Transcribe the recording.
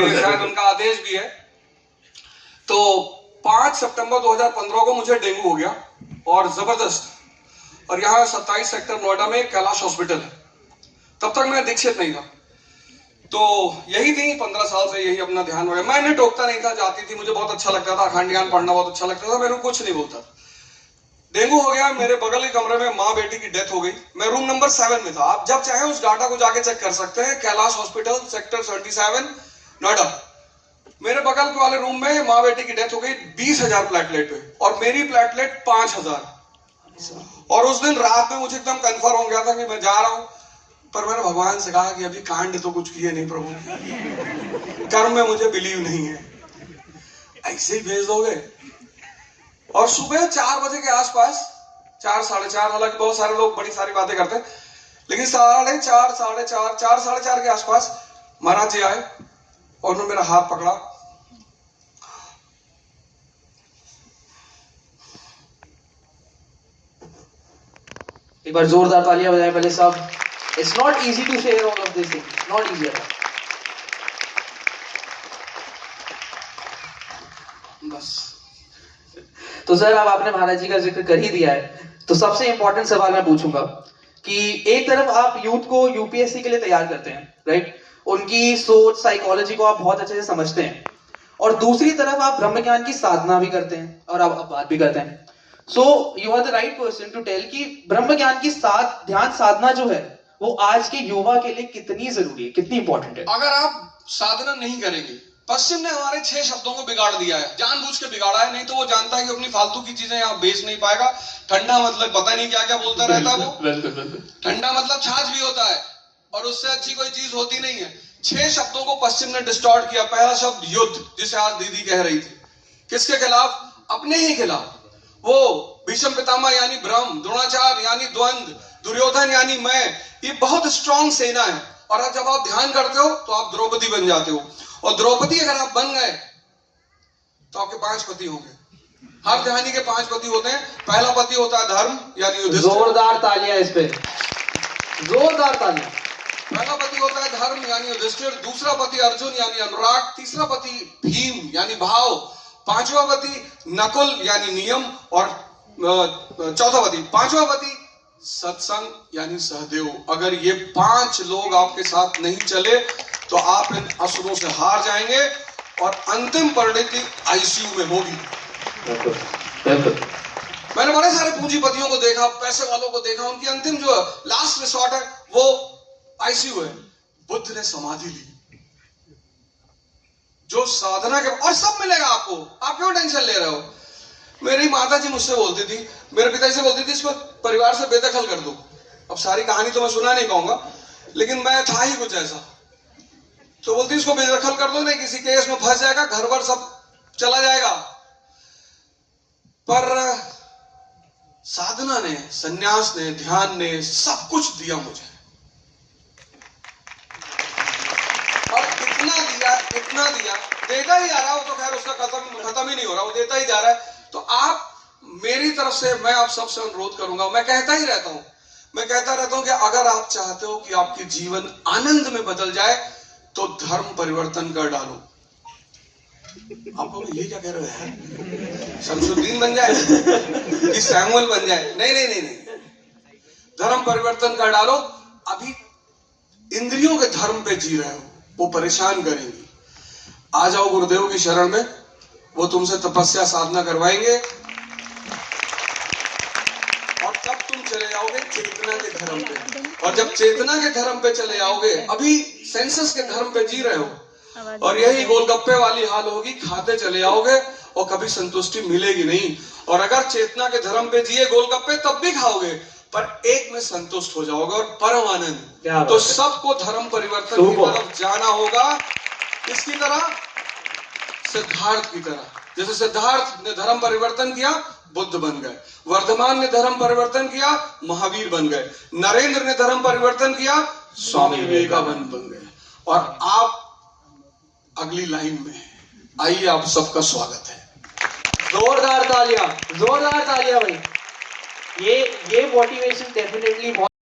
और शायद उनका आदेश भी है। तो 5 सितंबर 2015 को मुझे डेंगू हो गया और जबरदस्त, और यहाँ 27 सेक्टर नोएडा में कैलाश हॉस्पिटल है। तब तक मैं दीक्षित नहीं था, तो यही थी 15 साल से यही अपना ध्यान वगैरह। मैं इन्हें टोकता नहीं था, जाती थी, मुझे बहुत अच्छा लगता था, अखंड ज्ञान पढ़ना बहुत अच्छा लगता था, मेरे को कुछ नहीं बोलता था। डेंगू हो गया, मेरे बगल के कमरे में माँ बेटी की डेथ हो गई। मैं रूम नंबर 7 में था। आप जब चाहे उस डाटा को जाके चेक कर सकते हैं, कैलाश हॉस्पिटल सेक्टर 77 नोएडा। मेरे बगल वाले रूम में माँ बेटी की डेथ हो गई 20,000 प्लेटलेट पे, और मेरी प्लेटलेट 5,000। और उस दिन रात में मुझे एकदम कंफर्म हो गया था कि मैं जा रहा हूं, पर मैंने भगवान से कहा कि अभी कांड तो कुछ किए नहीं प्रभु, कर्म में मुझे बिलीव नहीं है, ऐसे ही भेज दोगे। और सुबह 4 बजे के आसपास, 4 साढ़े 4, हालांकि बहुत सारे लोग बड़ी सारी बातें करते हैं, लेकिन 4:30 साढ़े 4 के आसपास महाराज जी आए और उन्होंने मेरा हाथ पकड़ा। एक बार जोरदार तालियां बजाएं पहले सब। It's not easy to share all of this things, not easy at all. बस। तो सर अब आपने महाराज जी का जिक्र कर ही दिया है, तो सबसे इंपॉर्टेंट सवाल मैं पूछूंगा कि एक तरफ आप यूथ को यूपीएससी के लिए तैयार करते हैं, राइट, उनकी सोच साइकोलॉजी को आप बहुत अच्छे से समझते हैं, और दूसरी तरफ आप ब्रह्म ज्ञान की साधना भी करते हैं और आप बात भी करते हैं। So you are the right person to tell कि ब्रह्म ज्ञान की ध्यान साधना जो है वो आज के युवा के लिए कितनी जरूरी है, कितनी इंपॉर्टेंट है। अगर आप साधना नहीं करेंगे, पश्चिम ने हमारे 6 शब्दों को बिगाड़ दिया है, जानबूझ के बिगाड़ा है। नहीं तो वो जानता है कि अपनी फालतू की चीजें यहाँ बेच नहीं पाएगा। ठंडा मतलब पता नहीं क्या क्या बोलता रहता है वो। ठंडा मतलब छाछ भी होता है, और उससे अच्छी कोई चीज होती नहीं है। 6 शब्दों को पश्चिम ने डिस्टॉर्ट किया। पहला शब्द युद्ध, जिसे आज दीदी कह रही थी, किसके खिलाफ? अपने ही खिलाफ। वो भीष्म पितामह यानी ब्रह्म, द्रोणाचार्य यानी द्वंद्व, दुर्योधन यानी मैं, ये बहुत स्ट्रॉन्ग सेना है। और जब आप ध्यान करते हो तो आप द्रौपदी बन जाते हो, और द्रौपदी अगर आप बन गए तो आपके 5 पति होंगे। हर ध्यानी के 5 पति होते हैं। पहला पति होता है धर्म यानी युधिष्ठिर। जोरदार तालियां इस पे, जोरदार तालियां। पहला पति होता है धर्म यानी युधिष्ठिर, दूसरा पति अर्जुन यानी अनुराग, तीसरा पति भीम यानी भाव, 5वां पति नकुल यानी नियम, और चौथा पति, 5वां पति सत्संग यानी सहदेव। अगर ये 5 लोग आपके साथ नहीं चले तो आप इन असुरों से हार जाएंगे, और अंतिम परिणति आईसीयू में होगी। मैंने बड़े सारे पूंजीपतियों को देखा, पैसे वालों को देखा, उनकी अंतिम जो लास्ट रिसोर्ट है वो आईसीयू है। बुद्ध ने समाधि ली। जो साधना के, और सब मिलेगा आपको, आप क्यों टेंशन ले रहे हो? मेरी माता जी मुझसे बोलती थी, मेरे पिताजी से बोलती थी, इसको परिवार से बेदखल कर दो। अब सारी कहानी तो मैं सुना नहीं पाऊंगा, लेकिन मैं था ही कुछ ऐसा। तो बोलती इसको बेदखल कर दो, नहीं किसी केस में फंस जाएगा, घर भर सब चला जाएगा। पर साधना ने, सन्यास ने, ध्यान ने सब कुछ दिया मुझे, और इतना दिया, देता ही जा रहा। वो तो खैर उसका खत्म ही नहीं हो रहा, वो देता ही जा रहा है। तो आप मेरी तरफ से, मैं आप सबसे अनुरोध करूंगा, मैं कहता रहता हूं कि अगर आप चाहते हो कि आपकी जीवन आनंद में बदल जाए तो धर्म परिवर्तन कर डालो। आपको ये क्या कह रहे हैं? शमसुद्दीन बन जाए कि सैमुअल बन जाए? नहीं, धर्म परिवर्तन कर डालो। अभी इंद्रियों के धर्म पे जी रहे हो, वो परेशान करेंगी। आ जाओ गुरुदेव की शरण में, वो तुमसे तपस्या साधना करवाएंगे, और तब तुम चले जाओगे चेतना के धर्म पे। और जब चेतना के धर्म पे चले जाओगे, अभी सेंसस के धर्म पे जी रहे हो, और यही गोलगप्पे वाली हाल होगी, खाते चले जाओगे और कभी संतुष्टि मिलेगी नहीं। और अगर चेतना के धर्म पे जिए गोलगप्पे तब भी खाओगे, पर एक में संतुष्ट हो जाओगे और परम आनंद। तो सबको धर्म परिवर्तन की तरफ जाना होगा। किसकी तरह? सिद्धार्थ की तरह। जैसे सिद्धार्थ ने धर्म परिवर्तन किया, बुद्ध बन गए। वर्धमान ने धर्म परिवर्तन किया, महावीर बन गए। नरेंद्र ने धर्म परिवर्तन किया, स्वामी विवेकानंद बन गए। और आप अगली लाइन में आइए, आप सबका स्वागत है। जोरदार तालियां भाई। ये मोटिवेशन डेफिनेटली